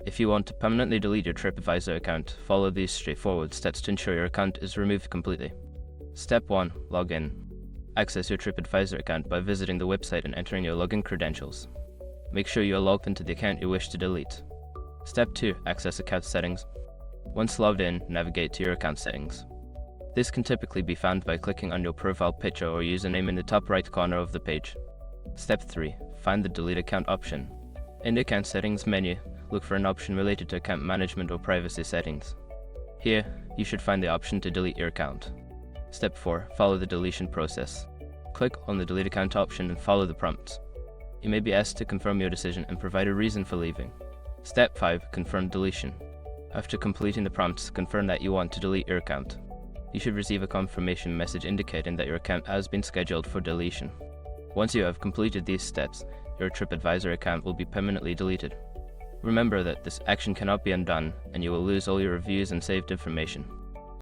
If you want to permanently delete your TripAdvisor account, follow these straightforward steps to ensure your account is removed completely. Step 1. Log in. Access your TripAdvisor account by visiting the website and entering your login credentials. Make sure you are logged into the account you wish to delete. Step 2. Access account settings. Once logged in, navigate to your account settings. This can typically be found by clicking on your profile picture or username in the top right corner of the page. Step 3. Find the Delete Account option. In the Account Settings menu, look for an option related to account management or privacy settings. Here, you should find the option to delete your account. Step 4. Follow the deletion process. Click on the Delete Account option and follow the prompts. You may be asked to confirm your decision and provide a reason for leaving. Step 5. Confirm deletion. After completing the prompts, confirm that you want to delete your account. You should receive a confirmation message indicating that your account has been scheduled for deletion. Once you have completed these steps, your TripAdvisor account will be permanently deleted. Remember that this action cannot be undone, and you will lose all your reviews and saved information.